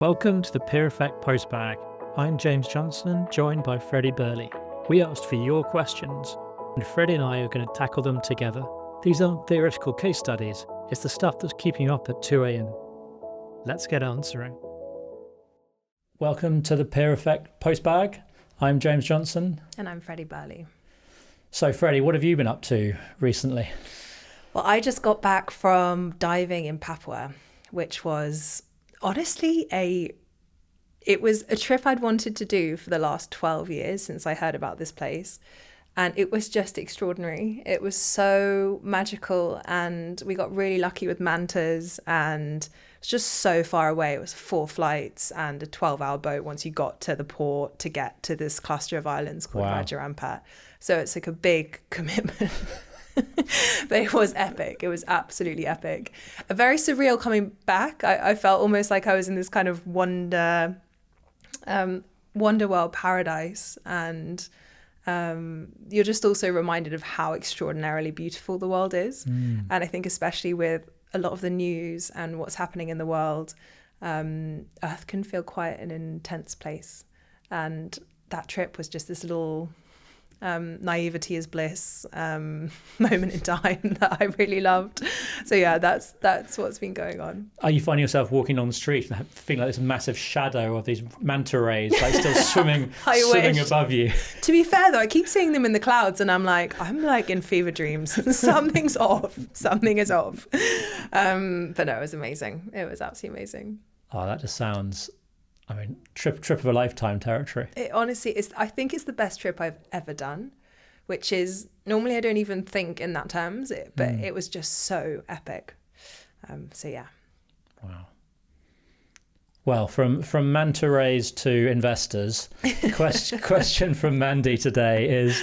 Welcome to the Peer Effect Postbag. I'm James Johnson, joined by Freddie Birley. We asked for your questions, and Freddie and I are going to tackle them together. These aren't theoretical case studies, it's the stuff that's keeping you up at 2 a.m. Let's get answering. Welcome to the Peer Effect Postbag. I'm James Johnson. And I'm Freddie Birley. So Freddie, what have you been up to recently? Well, I just got back from diving in Papua, which was honestly it was a trip I'd wanted to do for the last 12 years since I heard about this place. And it was just extraordinary. It was so magical, and we got really lucky with mantas, and it's just so far away. It was 4 flights and a 12-hour boat once you got to the port to get to this cluster of islands called Raja Ampat. So it's like a big commitment. But it was epic. It was absolutely epic. A very surreal coming back. I felt almost like I was in this kind of wonder world paradise, and you're just also reminded of how extraordinarily beautiful the world is. And I think especially with a lot of the news and what's happening in the world, Earth can feel quite an intense place. And that trip was just this little naivety is bliss moment in time that I really loved. So yeah, that's what's been going on. Are you finding yourself walking on the street and feeling like this massive shadow of these manta rays like still swimming above you? To be fair though, I keep seeing them in the clouds and I'm like in fever dreams. Something's off. Something is off. But no, it was amazing. It was absolutely amazing. Oh, that just sounds, trip of a lifetime territory. It honestly is. I think it's the best trip I've ever done, which is normally I don't even think in that terms, but it was just so epic. So yeah. Wow. Well, from manta rays to investors, question from Mandy today is: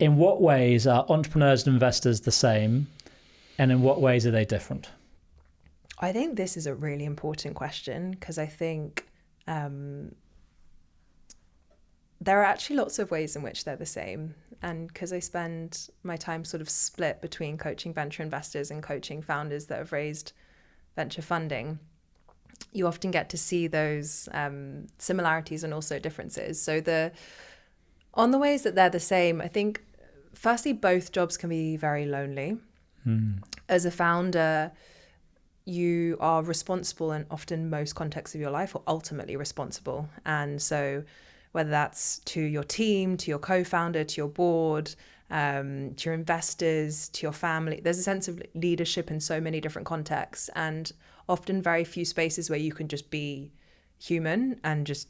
in what ways are entrepreneurs and investors the same, and in what ways are they different? I think this is a really important question because I think there are actually lots of ways in which they're the same. And because I spend my time sort of split between coaching venture investors and coaching founders that have raised venture funding, you often get to see those similarities and also differences. So on the ways that they're the same, I think, firstly, both jobs can be very lonely. As a founder, you are responsible in often most contexts of your life, or ultimately responsible. And so whether that's to your team, to your co-founder, to your board, to your investors, to your family, there's a sense of leadership in so many different contexts, and often very few spaces where you can just be human and just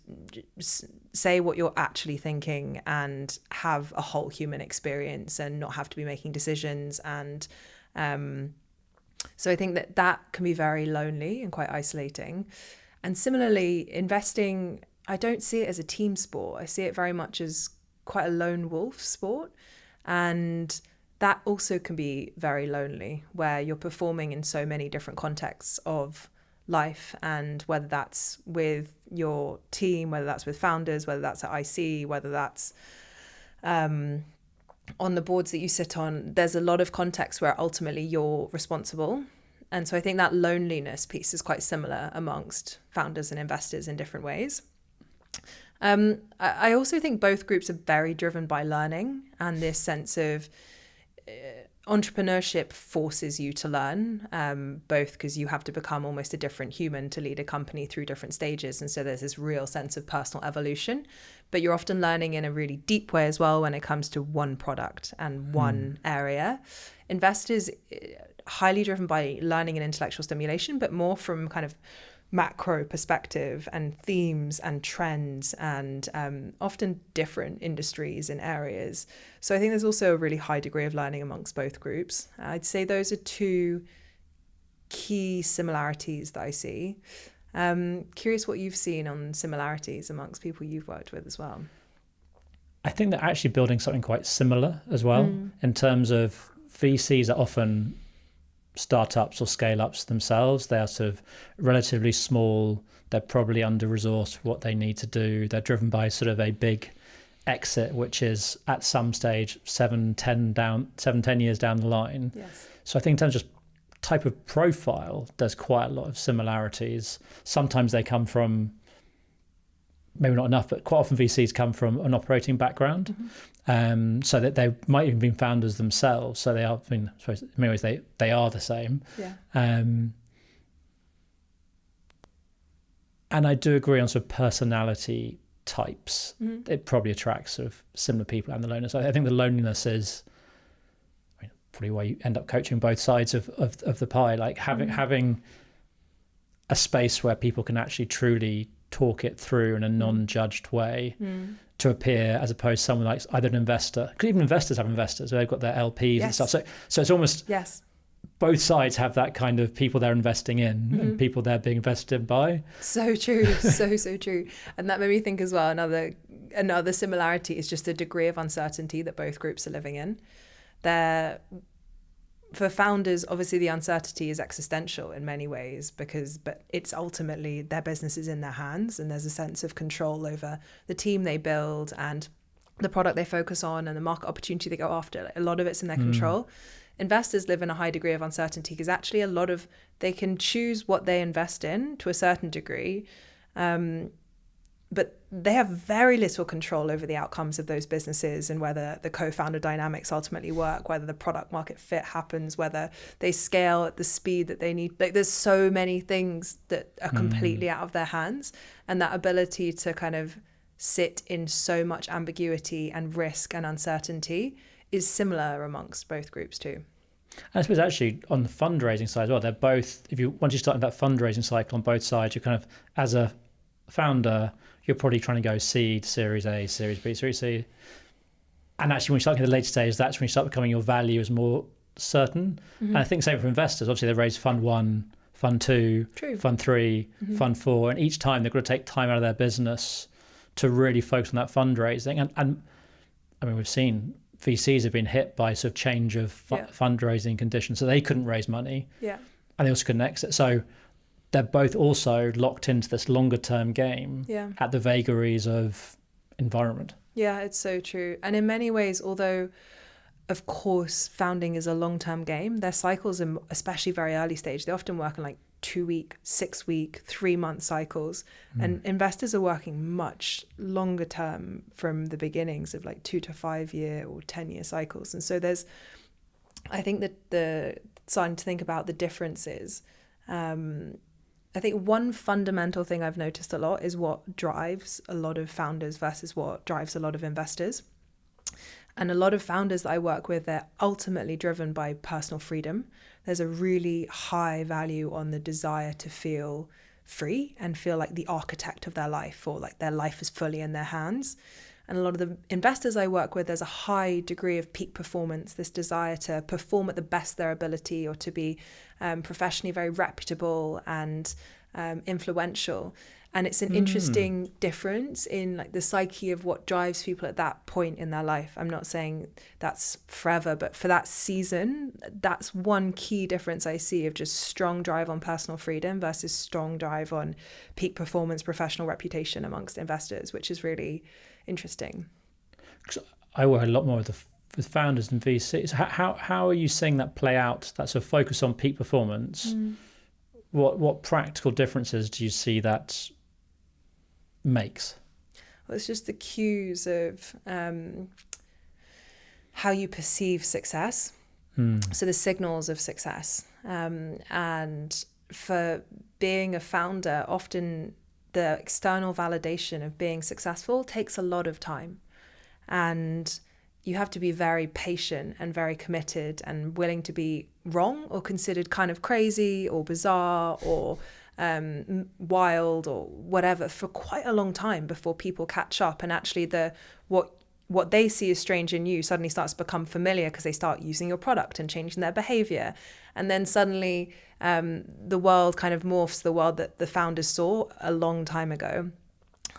say what you're actually thinking and have a whole human experience and not have to be making decisions. And so I think that can be very lonely and quite isolating. And similarly, investing, I don't see it as a team sport. I see it very much as quite a lone wolf sport. And that also can be very lonely, where you're performing in so many different contexts of life, and whether that's with your team, whether that's with founders, whether that's at IC, whether that's on the boards that you sit on, there's a lot of context where ultimately you're responsible. And so I think that loneliness piece is quite similar amongst founders and investors in different ways. I also think both groups are very driven by learning, and this sense of entrepreneurship forces you to learn, both because you have to become almost a different human to lead a company through different stages. And so there's this real sense of personal evolution, but you're often learning in a really deep way as well when it comes to one product and one area. Investors, highly driven by learning and intellectual stimulation, but more from kind of macro perspective and themes and trends and often different industries and areas. So I think there's also a really high degree of learning amongst both groups. I'd say those are 2 key similarities that I see. Curious what you've seen on similarities amongst people you've worked with as well. I think they're actually building something quite similar as well in terms of VCs are often startups or scale-ups themselves. They are sort of relatively small. They're probably under-resourced for what they need to do. They're driven by sort of a big exit, which is at some stage 7-10 years down the line. Yes. So I think in terms of just type of profile, there's quite a lot of similarities. Sometimes they come from, maybe not enough, but quite often VCs come from an operating background, so that they might even be founders themselves. So they are, I mean, I suppose in many ways they are the same. Yeah. And I do agree on sort of personality types. It probably attracts sort of similar people and the loneliness. I think the loneliness is, I mean, probably why you end up coaching both sides of the pie, like having a space where people can actually truly talk it through in a non-judged way to appear, as opposed to someone like either an investor, because even investors have investors, they've got their LPs and stuff. So it's almost both sides have that kind of people they're investing in and people they're being invested by. So true. so true. And that made me think as well, another similarity is just the degree of uncertainty that both groups are living in. For founders, obviously the uncertainty is existential in many ways, but it's ultimately their business is in their hands, and there's a sense of control over the team they build and the product they focus on and the market opportunity they go after. A lot of it's in their control. Investors live in a high degree of uncertainty because actually they can choose what they invest in to a certain degree, but they have very little control over the outcomes of those businesses and whether the co-founder dynamics ultimately work, whether the product market fit happens, whether they scale at the speed that they need. Like, there's so many things that are completely out of their hands, and that ability to kind of sit in so much ambiguity and risk and uncertainty is similar amongst both groups too. And I suppose actually on the fundraising side as well, they're both, once you start that fundraising cycle on both sides, you're kind of, as a founder, you're probably trying to go seed, Series A, Series B, Series C. And actually when you start getting to the later stage, that's when you start becoming your value is more certain. And I think same for investors. Obviously they raise fund 1, fund 2, fund 3, fund 4, and each time they've got to take time out of their business to really focus on that fundraising. And I mean, we've seen VCs have been hit by sort of change of fundraising conditions, so they couldn't raise money, and they also couldn't exit. So they're both also locked into this longer term game at the vagaries of environment. Yeah, it's so true. And in many ways, although of course founding is a long term game, their cycles, especially very early stage, they often work in like 2-week, 6-week, 3-month cycles. And investors are working much longer term from the beginnings of like 2 to 5 year or 10-year cycles. And so I think that starting to think about the differences, I think one fundamental thing I've noticed a lot is what drives a lot of founders versus what drives a lot of investors. And a lot of founders that I work with, they're ultimately driven by personal freedom. There's a really high value on the desire to feel free and feel like the architect of their life, or like their life is fully in their hands. And a lot of the investors I work with, there's a high degree of peak performance, this desire to perform at the best of their ability, or to be professionally very reputable and influential. And it's an interesting difference in like the psyche of what drives people at that point in their life. I'm not saying that's forever, but for that season, that's one key difference I see of just strong drive on personal freedom versus strong drive on peak performance, professional reputation amongst investors, which is really interesting. I work a lot more with founders and VCs. How are you seeing that play out, that sort of focus on peak performance? What practical differences do you see that makes? Well, it's just the cues of how you perceive success. So the signals of success. And for being a founder, often the external validation of being successful takes a lot of time. And you have to be very patient and very committed and willing to be wrong or considered kind of crazy or bizarre or wild or whatever for quite a long time before people catch up, and actually what they see as strange in you suddenly starts to become familiar because they start using your product and changing their behavior. And then suddenly the world kind of morphs to the world that the founders saw a long time ago.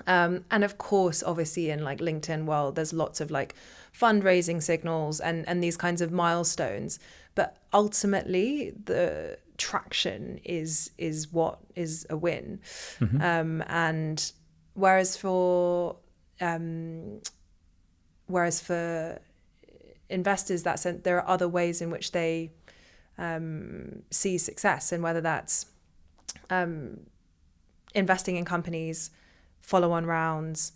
And of course, obviously in like LinkedIn world, there's lots of like fundraising signals and these kinds of milestones. But ultimately, the traction is what is a win. And whereas for investors, there are other ways in which they see success, and whether that's investing in companies, follow-on rounds,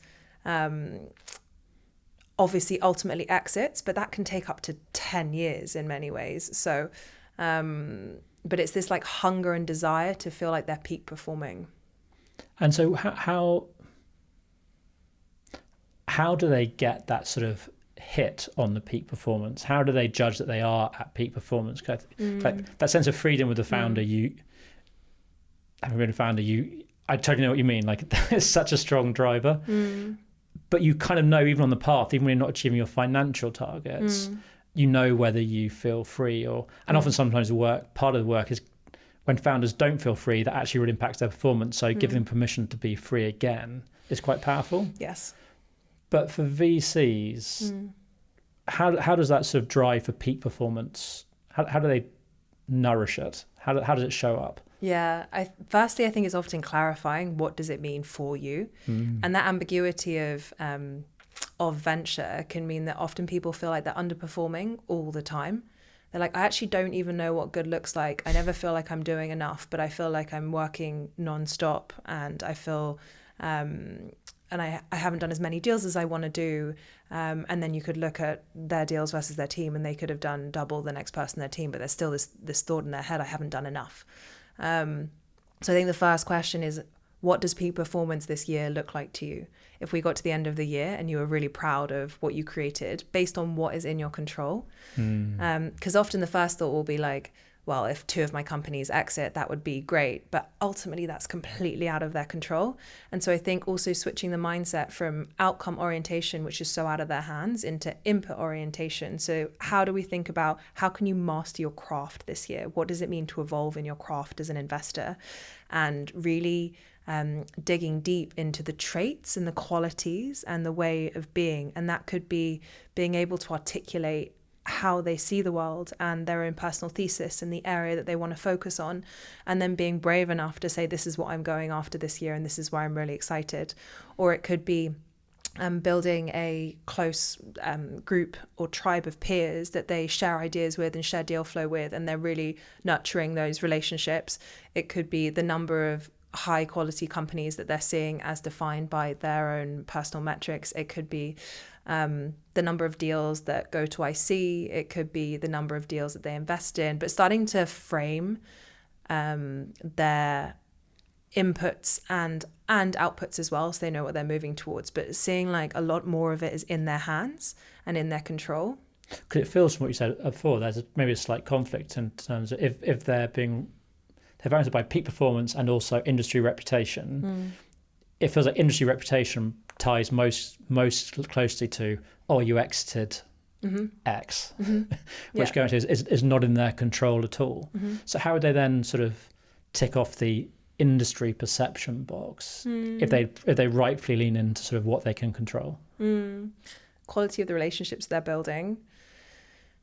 obviously ultimately exits, but that can take up to 10 years in many ways. So, but it's this like hunger and desire to feel like they're peak performing. And so how do they get that sort of hit on the peak performance? How do they judge that they are at peak performance? Like that sense of freedom with the founder, having been a founder, I totally know what you mean. Like it's such a strong driver, but you kind of know even on the path, even when you're not achieving your financial targets, you know whether you feel free and often sometimes part of the work is when founders don't feel free, that actually really impacts their performance. So giving them permission to be free again is quite powerful. Yes. But for VCs, how does that sort of drive for peak performance? How do they nourish it? How does it show up? Yeah, firstly, I think it's often clarifying what does it mean for you, and that ambiguity of venture can mean that often people feel like they're underperforming all the time. They're like, I actually don't even know what good looks like. I never feel like I'm doing enough, but I feel like I'm working nonstop, and I feel and I haven't done as many deals as I want to do. And then you could look at their deals versus their team, and they could have done double the next person in their team, but there's still this thought in their head, I haven't done enough. So I think the first question is, what does peak performance this year look like to you? If we got to the end of the year and you were really proud of what you created based on what is in your control, because often the first thought will be like, well, if 2 of my companies exit, that would be great. But ultimately, that's completely out of their control. And so I think also switching the mindset from outcome orientation, which is so out of their hands, into input orientation. So how do we think about how can you master your craft this year? What does it mean to evolve in your craft as an investor? And really digging deep into the traits and the qualities and the way of being. And that could be being able to articulate how they see the world and their own personal thesis and the area that they want to focus on, and then being brave enough to say, this is what I'm going after this year and this is why I'm really excited. Or it could be building a close group or tribe of peers that they share ideas with and share deal flow with, and they're really nurturing those relationships. It could be the number of high quality companies that they're seeing as defined by their own personal metrics. It could be the number of deals that go to IC. It could be the number of deals that they invest in, but starting to frame their inputs and outputs as well, so they know what they're moving towards, but seeing like a lot more of it is in their hands and in their control. Because it feels from what you said before, there's maybe a slight conflict in terms of if they're bounded by peak performance and also industry reputation. It feels like industry reputation ties most closely to, you exited X, which guarantee is not in their control at all. So how would they then sort of tick off the industry perception box if they rightfully lean into sort of what they can control? Quality of the relationships they're building,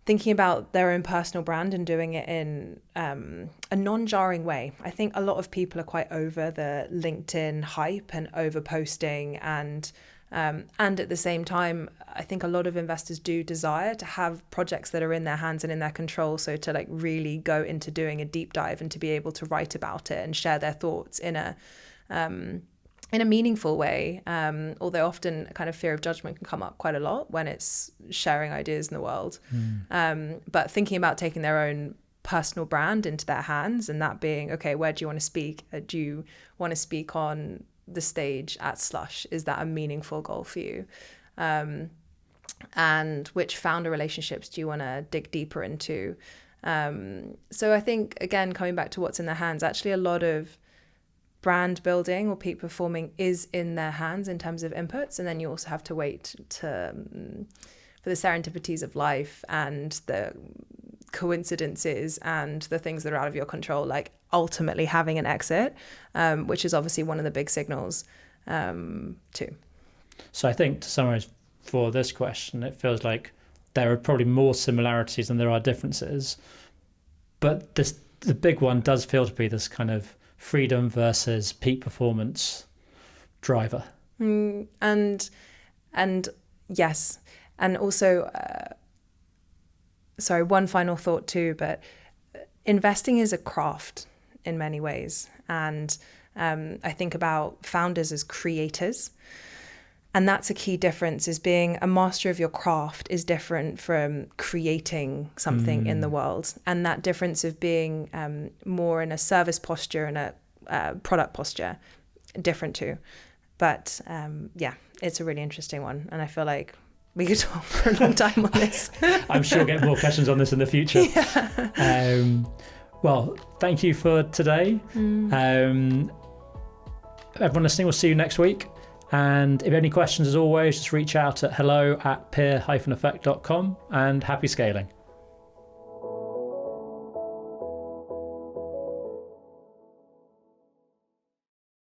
thinking about their own personal brand and doing it in a non-jarring way. I think a lot of people are quite over the LinkedIn hype and over posting, and at the same time, I think a lot of investors do desire to have projects that are in their hands and in their control. So to like really go into doing a deep dive and to be able to write about it and share their thoughts in a meaningful way, although often a kind of fear of judgment can come up quite a lot when it's sharing ideas in the world. But thinking about taking their own personal brand into their hands, and that being, okay, where do you want to speak? Do you want to speak on the stage at Slush? Is that a meaningful goal for you? And which founder relationships do you want to dig deeper into? So I think, again, coming back to what's in their hands, actually a lot of brand building or peak performing is in their hands in terms of inputs, and then you also have to wait for the serendipities of life and the coincidences and the things that are out of your control, like ultimately having an exit, which is obviously one of the big signals too. So I think to summarize for this question, it feels like there are probably more similarities than there are differences, but the big one does feel to be this kind of freedom versus peak performance driver. And yes, and also sorry, one final thought too, but investing is a craft in many ways. And I think about founders as creators. And that's a key difference, is being a master of your craft is different from creating something in the world. And that difference of being more in a service posture and a product posture, different too. But yeah, it's a really interesting one. And I feel like we could talk for a long time on this. I'm sure we'll get more questions on this in the future. Yeah. Well, thank you for today. Everyone listening, we'll see you next week. And if you have any questions, as always, just reach out at hello@peer-effect.com, and happy scaling.